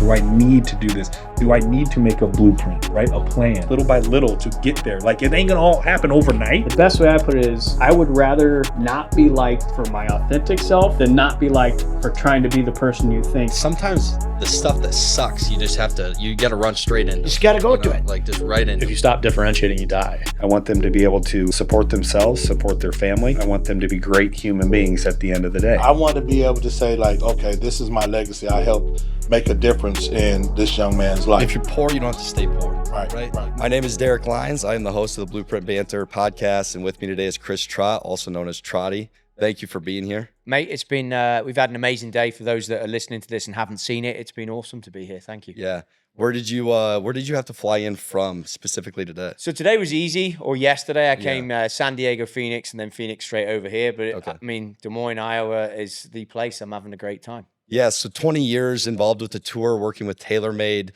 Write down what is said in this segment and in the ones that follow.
Do I need to do this? Do I need to make a blueprint, right? A plan, little by little to get there. Like, it ain't gonna all happen overnight. The best way I put it is I would rather not be liked for my authentic self than not be liked for trying to be the person you think. Sometimes the stuff that sucks, you gotta run straight into. You just gotta go to it. Like just right into. If you stop differentiating, you die. I want them to be able to support themselves, support their family. I want them to be great human beings at the end of the day. I want to be able to say, like, okay, this is my legacy. I helped make a difference in this young man's life. If you're poor, you don't have to stay poor. Right. My name is Derek Lyons. I am the host of the Blueprint Banter podcast, and with me today is Chris Trott, also known as Trottie. Thank you for being here. Mate, it's been, we've had an amazing day. For those that are listening to this and haven't seen it, it's been awesome to be here. Thank you. Yeah. Where did you have to fly in from specifically today? So today was easy, or yesterday I came San Diego, Phoenix, and then Phoenix straight over here. But I mean, Des Moines, Iowa is the place. I'm having a great time. Yeah, so 20 years involved with the tour, working with TaylorMade.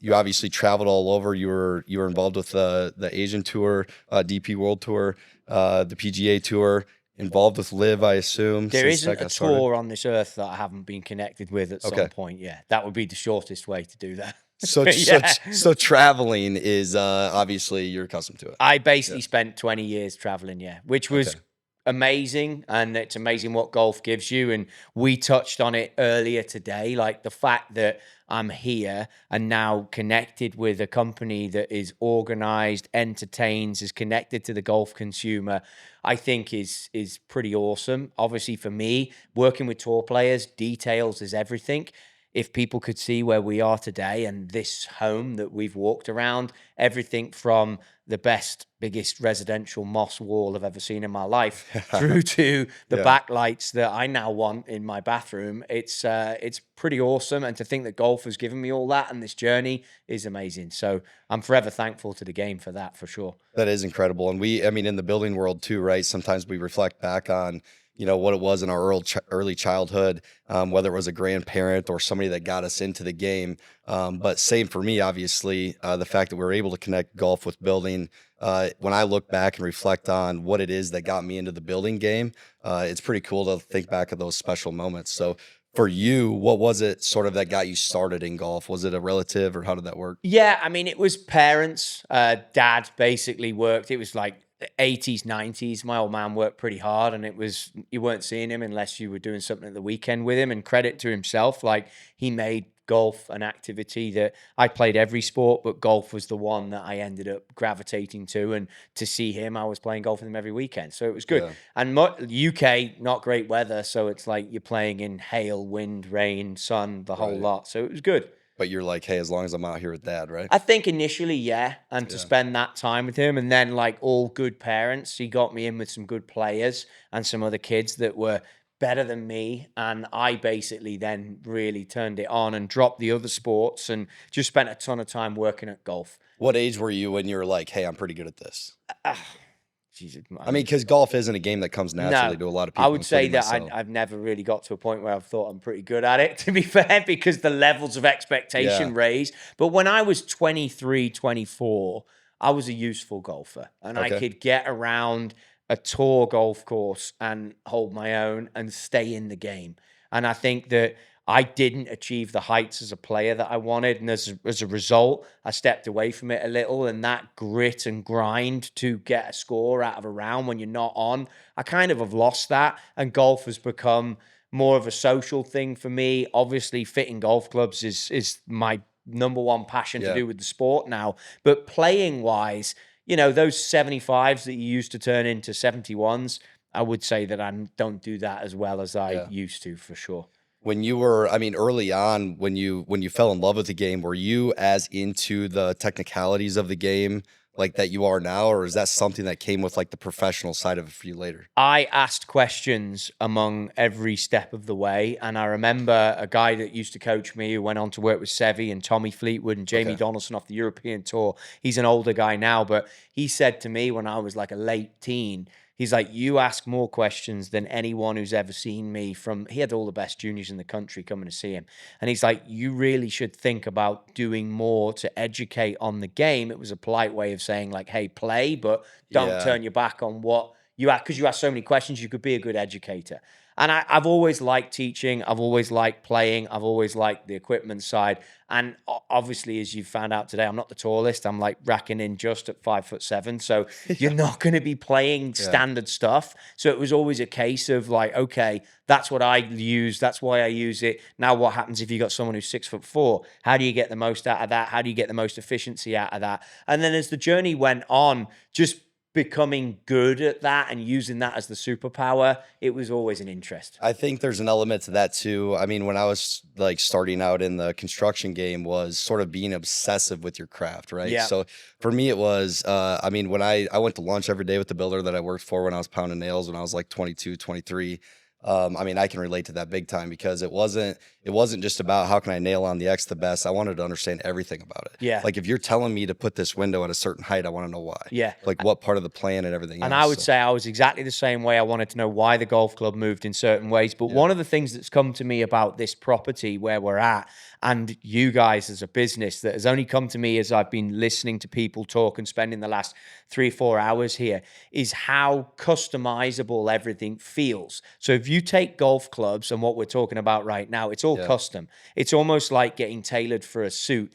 You obviously traveled all over. You were involved with the Asian tour, DP World Tour, the PGA Tour. Involved with Live, I assume. There isn't a tour on this earth that I haven't been connected with at some point. Yeah, that would be the shortest way to do that. So traveling is obviously you're accustomed to it. I basically spent 20 years traveling, which was amazing, and it's amazing what golf gives you. And we touched on it earlier today, like the fact that I'm here and now connected with a company that is organized, entertains, is connected to the golf consumer, I think is pretty awesome. Obviously for me, working with tour players, details is everything. If people could see where we are today and this home that we've walked around, everything from the best, biggest residential moss wall I've ever seen in my life through to the backlights that I now want in my bathroom, it's pretty awesome. And to think that golf has given me all that and this journey is amazing. So I'm forever thankful to the game for that, for sure. That is incredible. And in the building world too, right? Sometimes we reflect back on what it was in our early childhood, whether it was a grandparent or somebody that got us into the game. But same for me, obviously, the fact that we were able to connect golf with building. When I look back and reflect on what it is that got me into the building game, it's pretty cool to think back of those special moments. So for you, what was it sort of that got you started in golf? Was it a relative or how did that work? Yeah, I mean, it was parents. Dad basically worked. It was like 80s, 90s. My old man worked pretty hard, and you weren't seeing him unless you were doing something at the weekend with him. And credit to himself, like he made golf an activity that I played every sport, but golf was the one that I ended up gravitating to. And to see him, I was playing golf with him every weekend. So it was good. Yeah. And UK, not great weather. So it's like you're playing in hail, wind, rain, sun, the whole lot. So it was good. But you're like, hey, as long as I'm out here with Dad, right? I think initially, yeah. And to spend that time with him. And then like all good parents, he got me in with some good players and some other kids that were better than me. And I basically then really turned it on and dropped the other sports and just spent a ton of time working at golf. What age were you when you were like, hey, I'm pretty good at this? Jesus, I mean, because golf isn't a game that comes naturally to a lot of people. I would say that I've never really got to a point where I've thought I'm pretty good at it, to be fair, because the levels of expectation raised. But when I was 23, 24, I was a useful golfer. And I could get around a tour golf course and hold my own and stay in the game. And I think that I didn't achieve the heights as a player that I wanted. And as a result, I stepped away from it a little. And that grit and grind to get a score out of a round when you're not on, I kind of have lost that. And golf has become more of a social thing for me. Obviously, fitting golf clubs is my number one passion to do with the sport now. But playing-wise, those 75s that you used to turn into 71s, I would say that I don't do that as well as I used to, for sure. When you were, early on, when you fell in love with the game, were you as into the technicalities of the game like that you are now, or is that something that came with like the professional side of it for you later? I asked questions among every step of the way, and I remember a guy that used to coach me who went on to work with Seve and Tommy Fleetwood and Jamie Donaldson off the European Tour. He's an older guy now, but he said to me when I was like a late teen, he's like, you ask more questions than anyone who's ever seen me he had all the best juniors in the country coming to see him. And he's like, you really should think about doing more to educate on the game. It was a polite way of saying like, hey, play, but don't turn your back on what you ask, because you ask so many questions, you could be a good educator. And I've always liked teaching. I've always liked playing. I've always liked the equipment side. And obviously, as you found out today, I'm not the tallest. I'm like racking in just at 5'7". So you're not going to be playing standard stuff. So it was always a case of like, okay, that's what I use. That's why I use it. Now, what happens if you got someone who's 6'4"? How do you get the most out of that? How do you get the most efficiency out of that? And then as the journey went on, just becoming good at that and using that as the superpower, it was always an interest. I think there's an element to that too. I mean, when I was like starting out in the construction game, was sort of being obsessive with your craft, right? Yeah. So for me, it was, I mean, when I went to lunch every day with the builder that I worked for when I was pounding nails when I was like 22, 23. I mean, I can relate to that big time because it wasn't just about how can I nail on the X the best. I wanted to understand everything about it. Yeah. Like if you're telling me to put this window at a certain height, I want to know why. Yeah. Like what part of the plan and everything And else. I would say I was exactly the same way. I wanted to know why the golf club moved in certain ways. But one of the things that's come to me about this property where we're at and you guys as a business that has only come to me as I've been listening to people talk and spending the last 3-4 hours here is how customizable everything feels. So if you take golf clubs and what we're talking about right now, it's all custom. It's almost like getting tailored for a suit.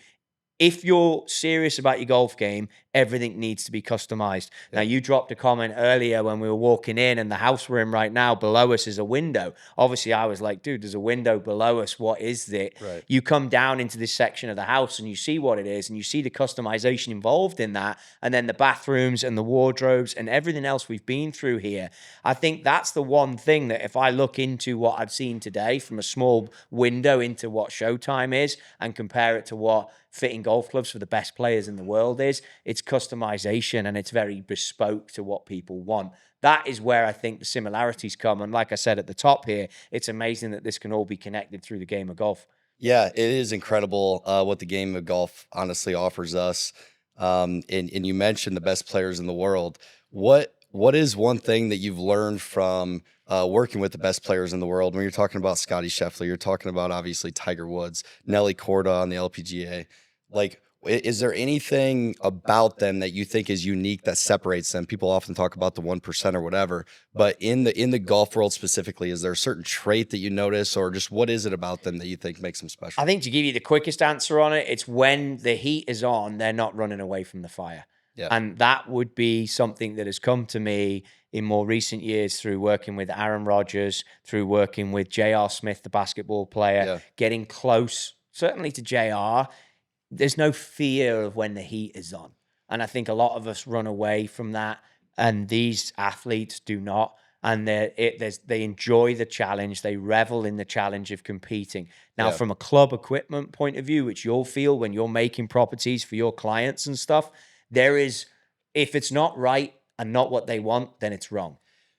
If you're serious about your golf game, everything needs to be customized. Yeah. Now, you dropped a comment earlier when we were walking in and the house we're in right now, below us is a window. Obviously, I was like, dude, there's a window below us. What is it? Right. You come down into this section of the house and you see what it is and you see the customization involved in that. And then the bathrooms and the wardrobes and everything else we've been through here. I think that's the one thing that if I look into what I've seen today from a small window into what Showtime is and compare it to what fitting golf clubs for the best players in the world is, it's customization and it's very bespoke to what people want. That is where I think the similarities come. And like I said at the top here, it's amazing that this can all be connected through the game of golf. Yeah, it is incredible what the game of golf honestly offers us. And you mentioned the best players in the world. What is one thing that you've learned from working with the best players in the world? When you're talking about Scottie Scheffler, you're talking about obviously Tiger Woods, Nelly Korda on the LPGA. Like, is there anything about them that you think is unique that separates them? People often talk about the 1% or whatever, but in the golf world specifically, is there a certain trait that you notice, or just what is it about them that you think makes them special? I think to give you the quickest answer on it, it's when the heat is on, they're not running away from the fire. Yeah. And that would be something that has come to me in more recent years through working with Aaron Rodgers, through working with J.R. Smith, the basketball player, getting close, certainly to J.R. There's no fear of when the heat is on. And I think a lot of us run away from that. And these athletes do not. And they enjoy the challenge. They revel in the challenge of competing. Now, from a club equipment point of view, which you'll feel when you're making properties for your clients and stuff, there is, if it's not right and not what they want, then it's wrong.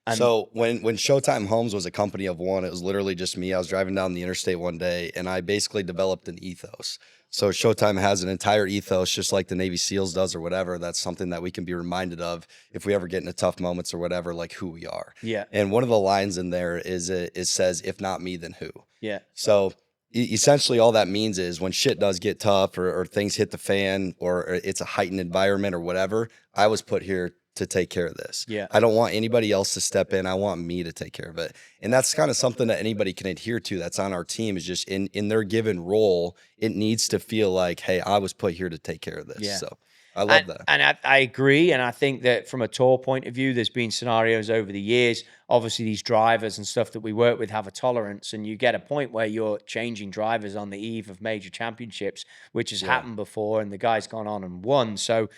And so when Showtime Homes was a company of one, it was literally just me. I was driving down the interstate one day and I basically developed an ethos. So Showtime has an entire ethos, just like the Navy SEALs does or whatever. That's something that we can be reminded of if we ever get into tough moments or whatever, like who we are. Yeah. And one of the lines in there is it says, if not me, then who? Yeah. So essentially all that means is when shit does get tough or things hit the fan or it's a heightened environment or whatever, I was put here to take care of this. Yeah. I don't want anybody else to step in. I want me to take care of it. And that's kind of something that anybody can adhere to that's on our team is just in their given role, it needs to feel like, hey, I was put here to take care of this. Yeah. So I love that. And I agree. And I think that from a tour point of view, there's been scenarios over the years. Obviously, these drivers and stuff that we work with have a tolerance. And you get a point where you're changing drivers on the eve of major championships, which has happened before. And the guy's gone on and won. So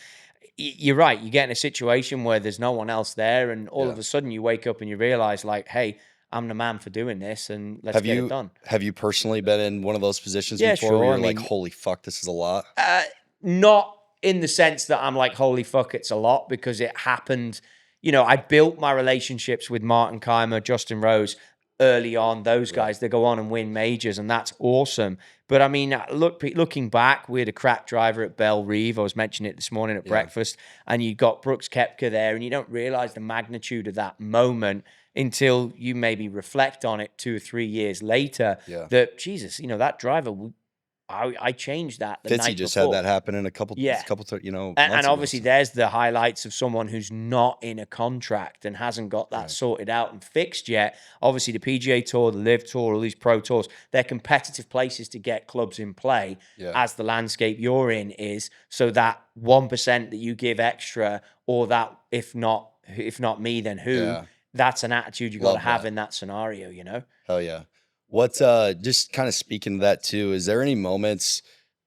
you're right. You get in a situation where there's no one else there. And all of a sudden you wake up and you realize like, hey, I'm the man for doing this and let's get it done. Have you personally been in one of those positions Yeah, before sure. where you're I mean, like, holy fuck, this is a lot? Not in the sense that I'm like, holy fuck, it's a lot, because it happened. You know, I built my relationships with Martin Keimer, Justin Rose early on. Those guys, they go on and win majors, and that's awesome. But I mean, looking back, we had a crack driver at Belle Reve. I was mentioning it this morning at breakfast, and you got Brooks Koepka there, and you don't realize the magnitude of that moment until you maybe reflect on it 2 or 3 years later. That Jesus, you know, that driver I changed that the Fitzy night just before. had that happen in a couple, Yeah. you know, And months obviously, ago. there's the highlights of someone who's not in a contract and hasn't got that sorted out and fixed yet. Obviously, the PGA Tour, the Live Tour, all these pro tours, they're competitive places to get clubs in play, as the landscape you're in is. So that 1% that you give extra, or that if not me, then who? Yeah. That's an attitude you got to Love have that. in that scenario, you know. Hell yeah. What just kind of speaking to that too, is there any moments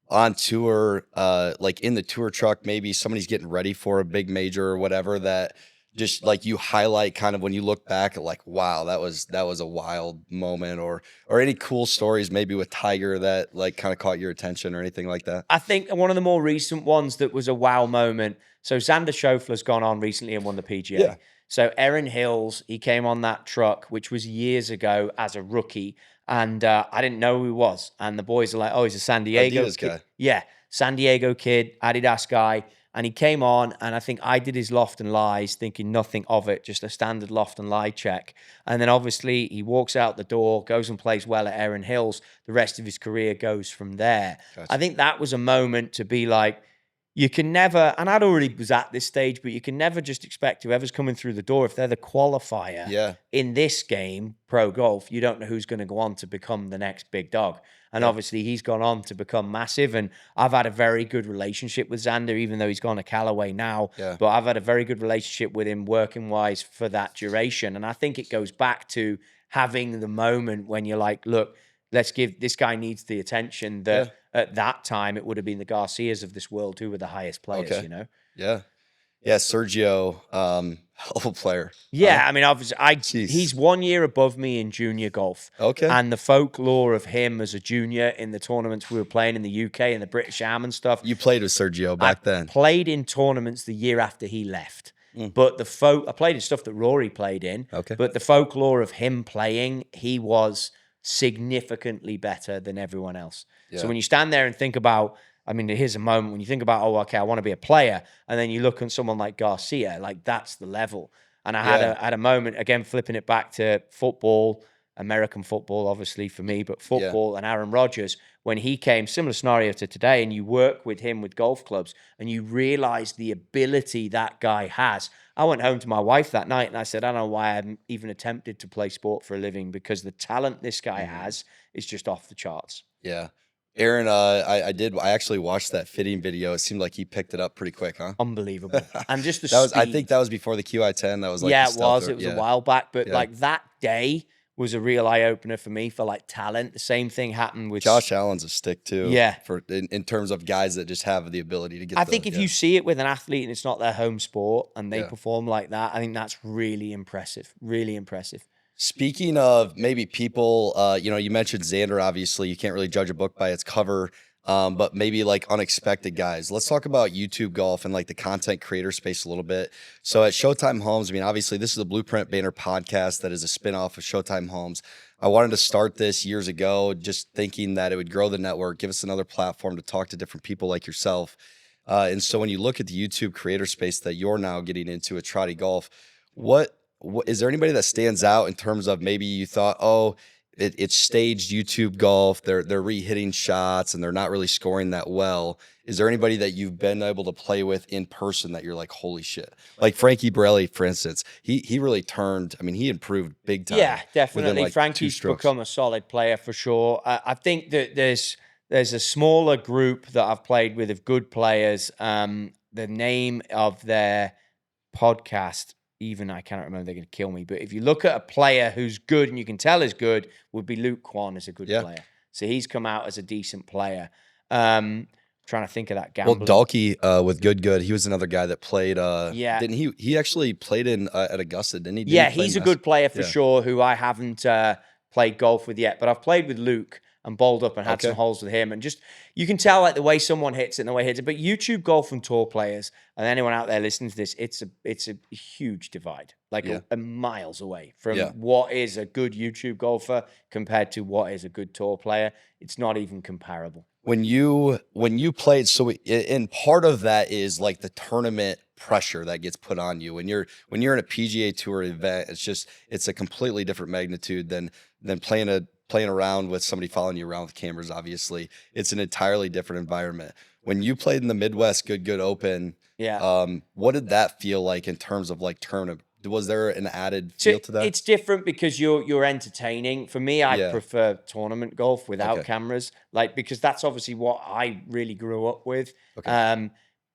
on tour, like in the tour truck, maybe somebody's getting ready for a big major or whatever, that just like you highlight kind of when you look back at like, wow, that was a wild moment, or any cool stories maybe with Tiger that like kind of caught your attention or anything like that? I think one of the more recent ones that was a wow moment. So Xander Schauffele's gone on recently and won the PGA. Yeah. So Erin Hills, he came on that truck, which was years ago as a rookie, and I didn't know who he was. And the boys are like, "Oh, he's a San Diego Adidas kid." guy. Yeah, San Diego kid, Adidas guy. And he came on, and I think I did his loft and lies, thinking nothing of it, just a standard loft and lie check. And then obviously he walks out the door, goes and plays well at Erin Hills. The rest of his career goes from there. Gotcha. I think that was a moment to be like, you can never, and I'd already was at this stage, but you can never just expect whoever's coming through the door, if they're the qualifier Yeah. in this game, pro golf, you don't know who's going to go on to become the next big dog. And obviously he's gone on to become massive. And I've had a very good relationship with Xander, even though he's gone to Callaway now. Yeah. But I've had a very good relationship with him working wise for that duration. And I think it goes back to having the moment when you're like, look, let's give this guy needs the attention that at that time it would have been the Garcias of this world who were the highest players, you know? Yeah. Yeah. Sergio, hell of a player. Yeah, I mean, obviously, Jeez. he's 1 year above me in junior golf. Okay. And the folklore of him as a junior in the tournaments we were playing in the UK and the British Am and stuff. You played with Sergio back then. Played in tournaments the year after he left. But I played in stuff that Rory played in. Okay. But the folklore of him playing, he was significantly better than everyone else. Yeah. So when you stand there and think about, I mean, here's a moment when you think about, oh, okay, I want to be a player. And then you look at someone like Garcia, like that's the level. And I had a moment, again, flipping it back to football, American football, obviously for me, but football and Aaron Rodgers, when he came, similar scenario to today, and you work with him with golf clubs and you realize the ability that guy has. I went home to my wife that night and I said, I don't know why I haven't even attempted to play sport for a living, because the talent this guy has is just off the charts. Yeah. Aaron, I actually watched that fitting video. It seemed like he picked it up pretty quick, huh? Unbelievable. And just the I speed. think that was before the QI10. That was like, yeah, the it was. stealth, It was a while back, but Yeah. like that day was a real eye opener for me for like talent. The same thing happened with Josh Allen's a stick too. Yeah. For in terms of guys that just have the ability to get. I think if you see it with an athlete and it's not their home sport and they perform like that, I think that's really impressive. Really impressive. Speaking of maybe people, you mentioned Xander. Obviously, you can't really judge a book by its cover. But maybe like unexpected guys. Let's talk about YouTube golf and like the content creator space a little bit. So at Showtime Homes, I mean, obviously this is the Blueprint Banner podcast that is a spinoff of Showtime Homes. I wanted to start this years ago, just thinking that it would grow the network, give us another platform to talk to different people like yourself. And so when you look at the YouTube creator space that you're now getting into at Trottie Golf, what is there anybody that stands out in terms of maybe you thought, oh, it's staged YouTube golf. They're re-hitting shots and they're not really scoring that well. Is there anybody that you've been able to play with in person that you're like, holy shit? Like Frankie Borelli, for instance, he really turned. I mean, he improved big time. Yeah, definitely. Like Frankie's become a solid player for sure. I think that there's a smaller group that I've played with of good players. The name of their podcast, even I cannot remember, they're going to kill me. But if you look at a player who's good and you can tell is good, would be Luke Kwan is a good player. So he's come out as a decent player. Trying to think of that gambling. Well, Dalkey with Good, he was another guy that played. Didn't he actually played in at Augusta? Didn't he? He's a good player for sure. Who I haven't played golf with yet, but I've played with Luke and bowled up and had some holes with him, and just you can tell like the way someone hits it and the way he hits it. But YouTube golf and tour players and anyone out there listening to this, it's a huge divide, like a miles away from what is a good YouTube golfer compared to what is a good tour player. It's not even comparable. When you played, so and part of that is like the tournament pressure that gets put on you when you're in a PGA Tour event. It's a completely different magnitude than playing a playing around with somebody following you around with cameras, obviously, it's an entirely different environment. When you played in the Midwest Good Open, Yeah. what did that feel like in terms of like tournament? Was there an added So feel to that? it's different because you're entertaining. For me, I Yeah. prefer tournament golf without Okay. cameras, like because that's obviously what I really grew up with. Okay.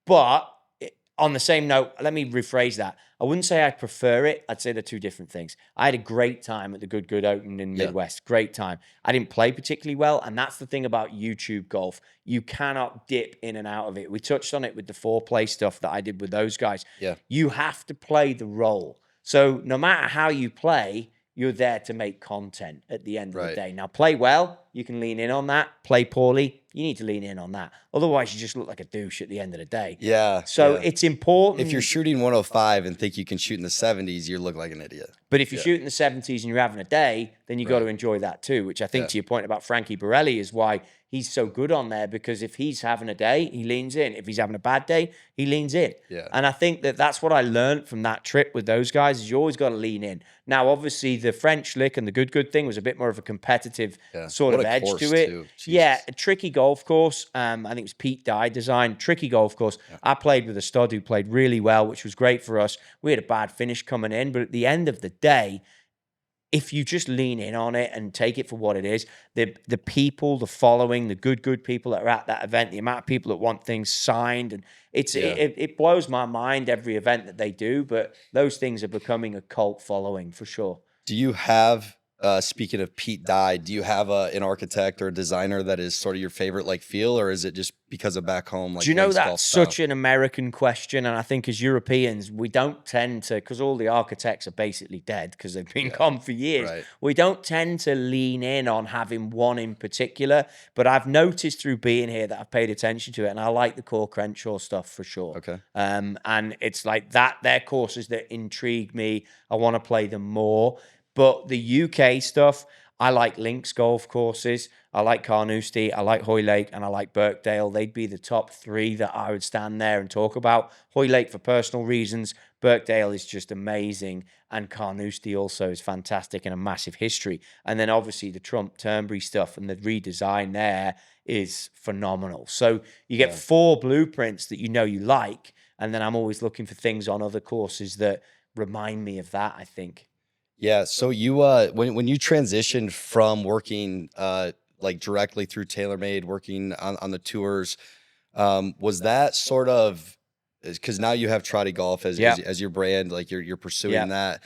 But on the same note, let me rephrase that. I wouldn't say I prefer it. I'd say they're two different things. I had a great time at the Good Open in Yeah. Midwest. Great time. I didn't play particularly well, and that's the thing about YouTube golf. You cannot dip in and out of it. We touched on it with the foreplay stuff that I did with those guys. Yeah. You have to play the role. So no matter how you play, you're there to make content at the end of the Right. day. Now, play well, you can lean in on that. Play poorly, you need to lean in on that. Otherwise, you just look like a douche at the end of the day. Yeah. So yeah. it's important. If you're shooting 105 and think you can shoot in the 70s, you look like an idiot. But if you shoot in the 70s and you're having a day, then you got to Right. enjoy that too, which I think Yeah. to your point about Frankie Borelli is why he's so good on there, because if he's having a day, he leans in. If he's having a bad day, he leans in. Yeah. And I think that that's what I learned from that trip with those guys is you always got to lean in. Now, obviously, the French lick and the good thing was a bit more of a competitive sort What of a edge course, to it. too. Yeah, Jesus. a tricky golf course. I think it was Pete Dye designed. Tricky golf course. I played with a stud who played really well, which was great for us. We had a bad finish coming in, but at the end of the day, if you just lean in on it and take it for what it is, the people, the following, the good people that are at that event, the amount of people that want things signed, and it blows my mind every event that they do. But those things are becoming a cult following for sure. Do you have, speaking of Pete Dye, do you have an architect or a designer that is sort of your favorite like feel, or is it just because of back home? Like Do you know links golf that's style? such an American question? And I think as Europeans, we don't tend to, because all the architects are basically dead because they've been gone for years. Right. We don't tend to lean in on having one in particular. But I've noticed through being here that I've paid attention to it, and I like the Core Crenshaw stuff for sure. Okay. And it's like that. They're courses that intrigue me. I want to play them more. But the UK stuff, I like links golf courses. I like Carnoustie, I like Hoylake, and I like Birkdale. They'd be the top three that I would stand there and talk about. Hoylake for personal reasons. Birkdale is just amazing. And Carnoustie also is fantastic and a massive history. And then obviously the Trump Turnberry stuff and the redesign there is phenomenal. So you get 4 blueprints that you know you like. And then I'm always looking for things on other courses that remind me of that, I think. Yeah. So you, when you transitioned from working, like directly through TaylorMade, working on the tours, was that sort of, because now you have Trottie Golf as your brand, like you're pursuing that.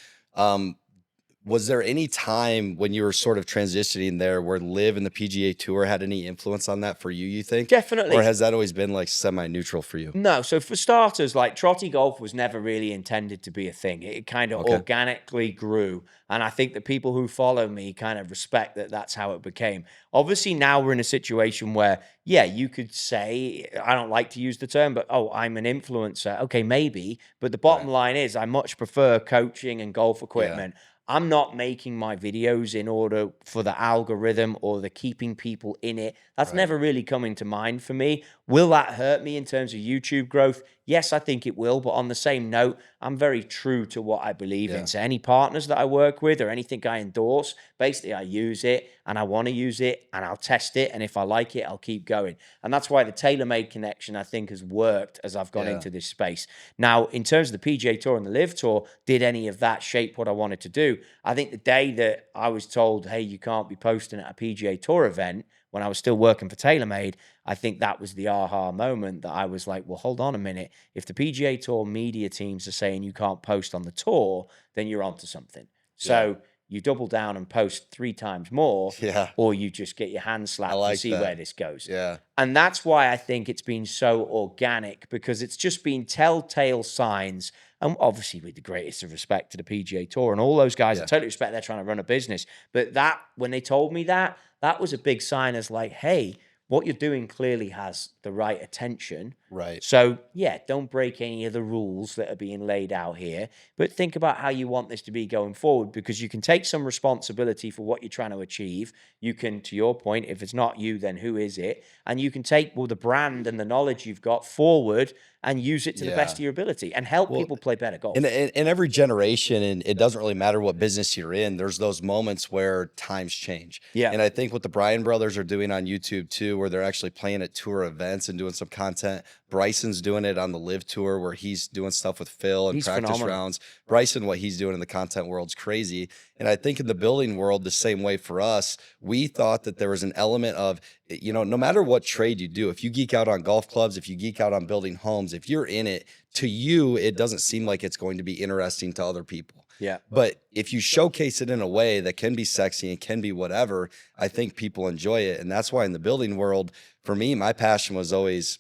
Was there any time when you were sort of transitioning there where Live and the PGA Tour had any influence on that for you, you think? Definitely. Or has that always been like semi-neutral for you? No. So for starters, like Trottie Golf was never really intended to be a thing. It kind of organically grew. And I think the people who follow me kind of respect that that's how it became. Obviously, now we're in a situation where, yeah, you could say, I don't like to use the term, but, oh, I'm an influencer. Okay, maybe. But the bottom line is I much prefer coaching and golf equipment. I'm not making my videos in order for the algorithm or the keeping people in it. That's never really come into mind for me. Will that hurt me in terms of YouTube growth? Yes, I think it will. But on the same note, I'm very true to what I believe in. So any partners that I work with or anything I endorse, basically I use it and I want to use it and I'll test it. And if I like it, I'll keep going. And that's why the TaylorMade connection, I think, has worked as I've gone into this space. Now, in terms of the PGA Tour and the Live Tour, did any of that shape what I wanted to do? I think the day that I was told, hey, you can't be posting at a PGA Tour event, when I was still working for TaylorMade, I think that was the aha moment that I was like, well, hold on a minute. If the PGA Tour media teams are saying you can't post on the tour, then you're onto something. So you double down and post 3 times more, or you just get your hand slapped and see where this goes. And that's why I think it's been so organic, because it's just been telltale signs. And obviously, with the greatest of respect to the PGA Tour and all those guys, I totally respect they're trying to run a business. But that, when they told me that was a big sign as like, hey, what you're doing clearly has the right attention. Right. So, yeah, don't break any of the rules that are being laid out here, but think about how you want this to be going forward, because you can take some responsibility for what you're trying to achieve. You can, to your point, if it's not you, then who is it? And you can take, well, the brand and the knowledge you've got forward and use it to the best of your ability and help Well, people play better golf. in every generation, and it doesn't really matter what business you're in, there's those moments where times change. Yeah. And I think what the Bryan brothers are doing on YouTube too, where they're actually playing at tour events and doing some content. Bryson's doing it on the Live Tour, where he's doing stuff with Phil and He's practice phenomenal. rounds. Bryson, what he's doing in the content world's crazy. And I think in the building world, the same way for us, we thought that there was an element of, you know, no matter what trade you do, if you geek out on golf clubs, if you geek out on building homes, if you're in it, to you, it doesn't seem like it's going to be interesting to other people. Yeah. But if you showcase it in a way that can be sexy and can be whatever, I think people enjoy it. And that's why in the building world, for me, my passion was always,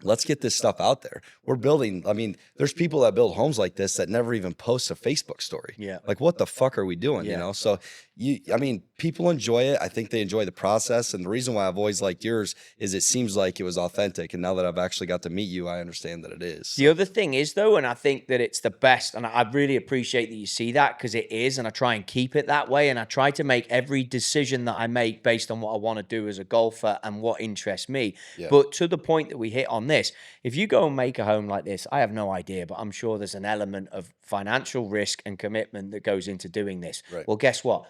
let's get this stuff out there. We're building, I mean, there's people that build homes like this that never even post a Facebook story. Yeah. Like, what the fuck are we doing? Yeah. You know? So I mean, people enjoy it. I think they enjoy the process. And the reason why I've always liked yours is it seems like it was authentic. And now that I've actually got to meet you, I understand that it is. The other thing is, though, and I think that it's the best, and I really appreciate that you see that, because it is, and I try and keep it that way, and I try to make every decision that I make based on what I want to do as a golfer and what interests me. Yeah. But to the point that we hit on this, if you go and make a home like this, I have no idea, but I'm sure there's an element of financial risk and commitment that goes into doing this. Right. Well, guess what?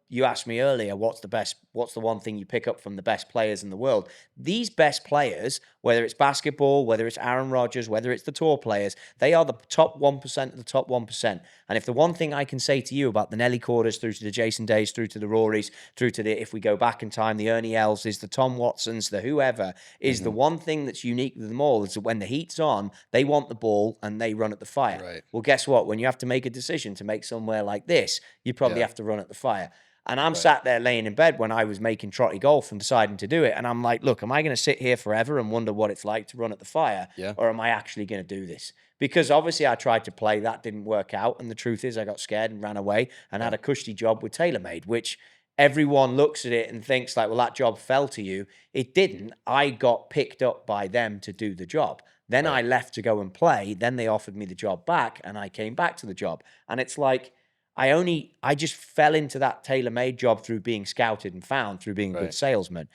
You asked me earlier, what's the one thing you pick up from the best players in the world? These best players, whether it's basketball, whether it's Aaron Rodgers, whether it's the tour players, they are the top 1% of the top 1%. And if the one thing I can say to you about the Nelly Cordas, through to the Jason Days, through to the Rorys, through to if we go back in time, the Ernie Elses, the Tom Watsons, the whoever, is the one thing that's unique with them all is that when the heat's on, they want the ball and they run at the fire. Right. Well, guess what? When you have to make a decision to make somewhere like this, you probably have to run at the fire. And I'm sat there laying in bed when I was making Trottie golf and deciding to do it. And I'm like, look, am I going to sit here forever and wonder what it's like to run at the fire? Yeah. Or am I actually going to do this? Because obviously I tried to play, that didn't work out. And the truth is I got scared and ran away and had a cushy job with TaylorMade, which everyone looks at it and thinks like, well, that job fell to you. It didn't. I got picked up by them to do the job. Then I left to go and play. Then they offered me the job back and I came back to the job. And it's like, I just fell into that TaylorMade job through being scouted and found, through being a good salesman.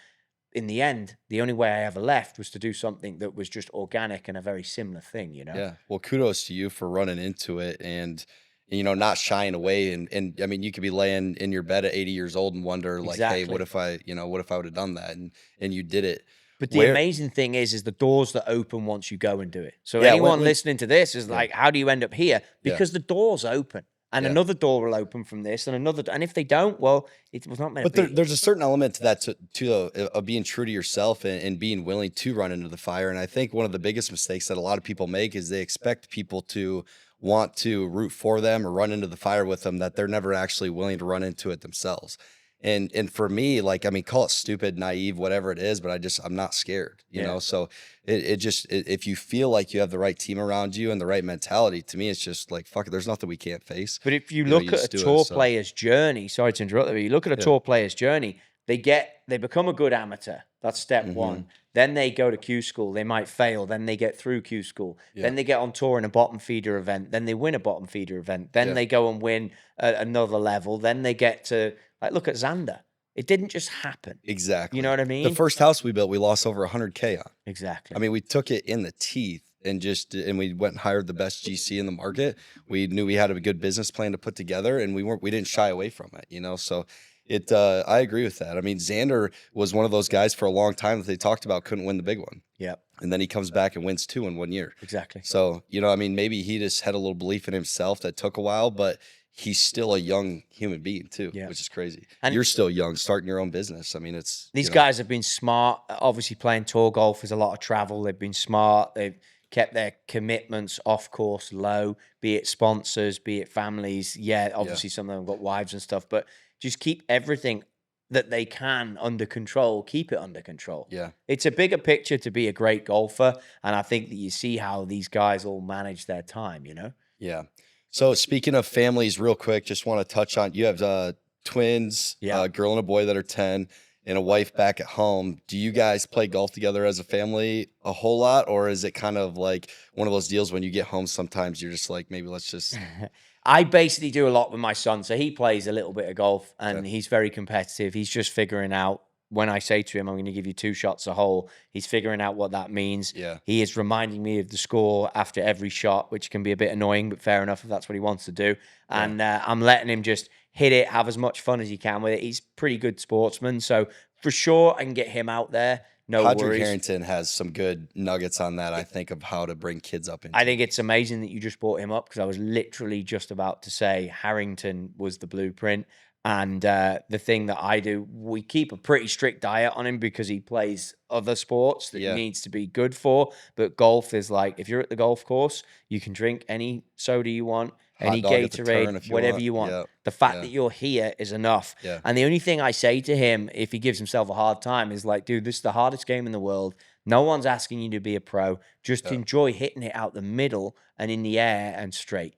In the end, the only way I ever left was to do something that was just organic and a very similar thing, you know? Yeah. Well, kudos to you for running into it and you know, not shying away. And I mean, you could be laying in your bed at 80 years old and wonder like, hey, what if I would have done that? And you did it. But the amazing thing is the doors that open once you go and do it. So anyone listening to this is like, how do you end up here? Because the doors open. And another door will open from this, and another. And if they don't, well, it was not meant to be. But there's a certain element to that, of being true to yourself and being willing to run into the fire. And I think one of the biggest mistakes that a lot of people make is they expect people to want to root for them or run into the fire with them, that they're never actually willing to run into it themselves. And for me, like, I mean, call it stupid, naive, whatever it is, but I'm not scared, you know? So if you feel like you have the right team around you and the right mentality, to me, it's just like, fuck it, there's nothing we can't face. But if you look at a tour player's journey, sorry to interrupt, but you look at a tour player's journey, they become a good amateur. That's step one. Then they go to Q school. They might fail. Then they get through Q school. Then they get on tour in a bottom feeder event. Then they win a bottom feeder event. Then they go and win another level. Then they get to, like, look at Xander. It didn't just happen. Exactly. You know what I mean? The first house we built, we lost over 100K on. Exactly. I mean, we took it in the teeth and we went and hired the best GC in the market. We knew we had a good business plan to put together, and we didn't shy away from it, you know? So I agree with that. I mean, Xander was one of those guys for a long time that they talked about couldn't win the big one. Yeah. And then he comes back and wins 2 in 1 year. Exactly. So, you know, I mean, maybe he just had a little belief in himself that took a while, but he's still a young human being too, which is crazy. And you're still young, starting your own business. I mean, these guys have been smart. Obviously, playing tour golf is a lot of travel. They've been smart. They've kept their commitments off course low, be it sponsors, be it families. Yeah, obviously some of them have got wives and stuff, but just keep everything that they can under control, keep it under control. Yeah. It's a bigger picture to be a great golfer, and I think that you see how these guys all manage their time, you know? Yeah. So speaking of families, real quick, just want to touch on, you have twins, a girl and a boy that are 10. and a wife back at home. Do you guys play golf together as a family a whole lot, or is it kind of like one of those deals when you get home sometimes you're just like, maybe let's just I basically do a lot with my son. So he plays a little bit of golf and Okay. he's very competitive. He's just figuring out when I say to him, I'm going to give you 2 shots a hole, he's figuring out what that means. Yeah. He is reminding me of the score after every shot, which can be a bit annoying, but fair enough if that's what he wants to do. And I'm letting him just hit it, have as much fun as he can with it. He's a pretty good sportsman. So for sure, I can get him out there. No Patrick worries. Harrington has some good nuggets on that, I think, of how to bring kids up into I think it's amazing that you just brought him up because I was literally just about to say Harrington was the blueprint. And the thing that I do, we keep a pretty strict diet on him because he plays other sports that he needs to be good for. But golf is like, if you're at the golf course, you can drink any soda you want, any dog at the turn Gatorade, if you whatever want. you want. Yeah. The fact Yeah. that you're here is enough. Yeah. And the only thing I say to him, if he gives himself a hard time, is like, dude, this is the hardest game in the world. No one's asking you to be a pro. Just enjoy hitting it out the middle and in the air and straight.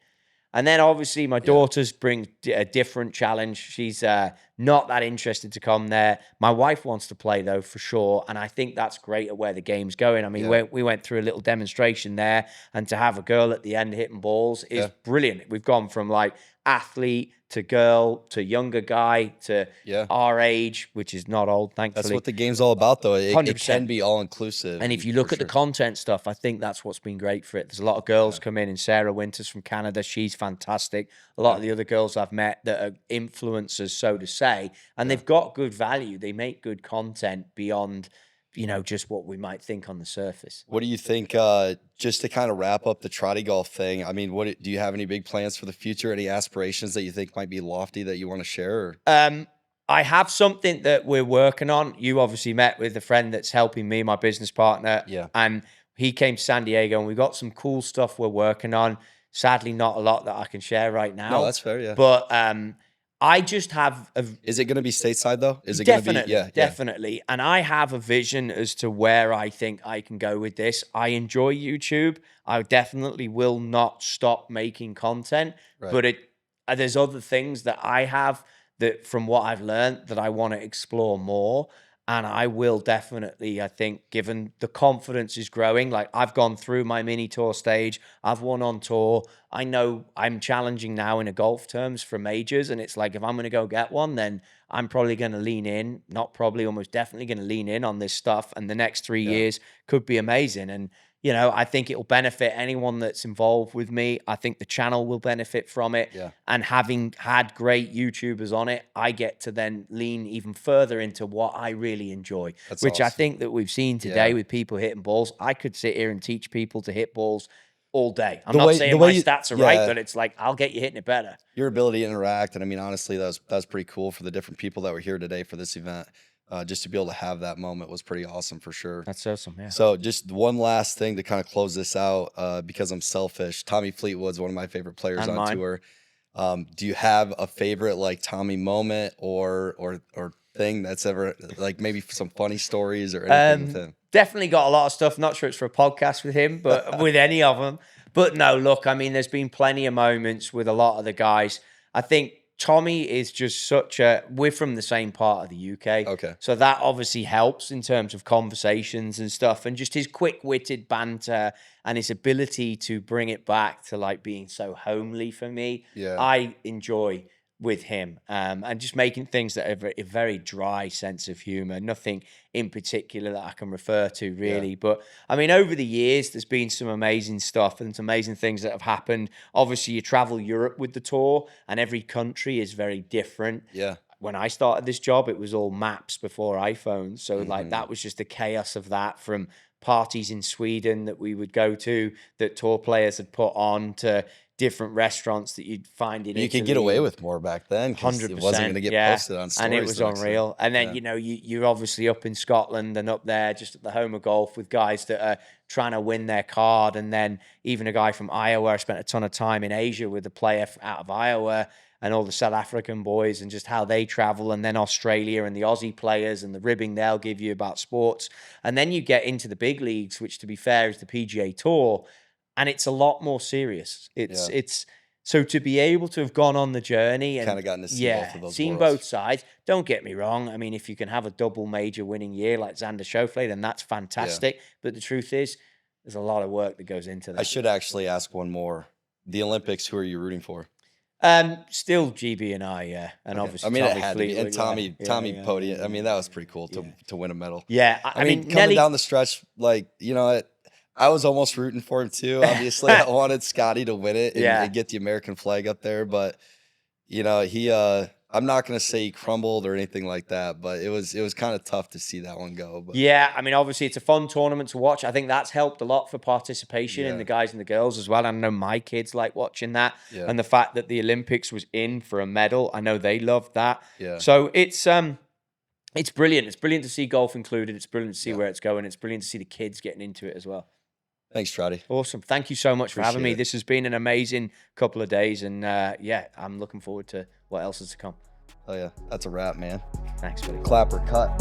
And then obviously my daughters bring a different challenge. She's not that interested to come there. My wife wants to play though, for sure. And I think that's great at where the game's going. I mean, we went through a little demonstration there, and to have a girl at the end hitting balls is brilliant. We've gone from like athlete to girl to younger guy to our age, which is not old, thankfully. That's what the game's all about, though. It 100%. can be all inclusive. And if you look at the content stuff, I think that's what's been great for it. There's a lot of girls come in, and Sarah Winters from Canada, she's fantastic. A lot of the other girls I've met that are influencers, so to say, and they've got good value. They make good content beyond, you know, just what we might think on the surface. What do you think, just to kind of wrap up the Trottie golf thing? I mean, do you have any big plans for the future? Any aspirations that you think might be lofty that you want to share? Or? I have something that we're working on. You obviously met with a friend that's helping me, my business partner. Yeah. And he came to San Diego, and we've got some cool stuff we're working on. Sadly, not a lot that I can share right now. No, that's fair, yeah. But I just have a... Is it going to be stateside, though? Is it Definitely, going to be? Yeah, definitely. And I have a vision as to where I think I can go with this. I enjoy YouTube. I definitely will not stop making content. Right. But there's other things that I have that, from what I've learned, that I want to explore more. And I will definitely, I think, given the confidence is growing, like I've gone through my mini tour stage, I've won on tour. I know I'm challenging now in a golf terms for majors. And it's like, if I'm going to go get one, then I'm probably going to lean in, not probably, almost definitely going to lean in on this stuff. And the next 3 years could be amazing. And, you know, I think it will benefit anyone that's involved with me. I think the channel will benefit from it. Yeah. And having had great YouTubers on it, I get to then lean even further into what I really enjoy, which I awesome. think that we've seen today with people hitting balls. I could sit here and teach people to hit balls all day. I'm not saying my stats are right, but it's like, I'll get you hitting it better. Your ability to interact. And I mean, honestly, that was pretty cool for the different people that were here today for this event. Just to be able to have that moment was pretty awesome for sure. That's awesome, yeah. So just one last thing to kind of close this out, because I'm selfish. Tommy Fleetwood's one of my favorite players And on mine. tour. Do you have a favorite like Tommy moment or thing that's ever like maybe some funny stories or anything with him? Definitely got a lot of stuff. Not sure it's for a podcast with him, but with any of them. But no, look, I mean, there's been plenty of moments with a lot of the guys. I think Tommy is just we're from the same part of the UK. Okay. So that obviously helps in terms of conversations and stuff, and just his quick-witted banter and his ability to bring it back to like being so homely for me. Yeah. I enjoy with him, and just making things that have a very dry sense of humor, nothing in particular that I can refer to really. But I mean, over the years, there's been some amazing stuff and some amazing things that have happened. Obviously, you travel Europe with the tour, and every country is very different. Yeah. When I started this job, it was all maps before iPhones. So like that was just the chaos of that, from parties in Sweden that we would go to that tour players had put on, to different restaurants that you'd find in You Italy. could get away with more back then. 100%. It wasn't going to get posted on stories. And it was the next day. unreal. And then, you know, you're obviously up in Scotland and up there just at the home of golf with guys that are trying to win their card. And then even a guy from Iowa. I spent a ton of time in Asia with a player out of Iowa and all the South African boys and just how they travel. And then Australia and the Aussie players and the ribbing they'll give you about sports. And then you get into the big leagues, which to be fair is the PGA Tour. And it's a lot more serious. It's So to be able to have gone on the journey and Kinda gotten to see both of those seen worlds. both sides. Don't get me wrong. I mean, if you can have a double major winning year like Xander Schauffele, then that's fantastic. But the truth is, there's a lot of work that goes into that. I should actually ask one more. The Olympics, who are you rooting for? Still GB and I, yeah, and Okay. obviously I mean, Tommy it had to be. And Fleetwood, Tommy yeah, podium. yeah, I mean, that was pretty cool to win a medal. yeah. I mean, coming Nelly, down the stretch, like, you know, I was almost rooting for him too. Obviously, I wanted Scotty to win it and get the American flag up there. But, you know, I'm not going to say he crumbled or anything like that, but it was kind of tough to see that one go. But. yeah, I mean, obviously it's a fun tournament to watch. I think that's helped a lot for participation in the guys and the girls as well. I know my kids like watching that, and the fact that the Olympics was in for a medal, I know they loved that. Yeah. So it's brilliant. It's brilliant to see golf included. It's brilliant to see where it's going. It's brilliant to see the kids getting into it as well. Thanks, Trottie. Awesome. Thank you so much for having me. Appreciate it. This has been an amazing couple of days, and yeah, I'm looking forward to what else is to come. Oh yeah, that's a wrap, man. Thanks, buddy. Clapper cut.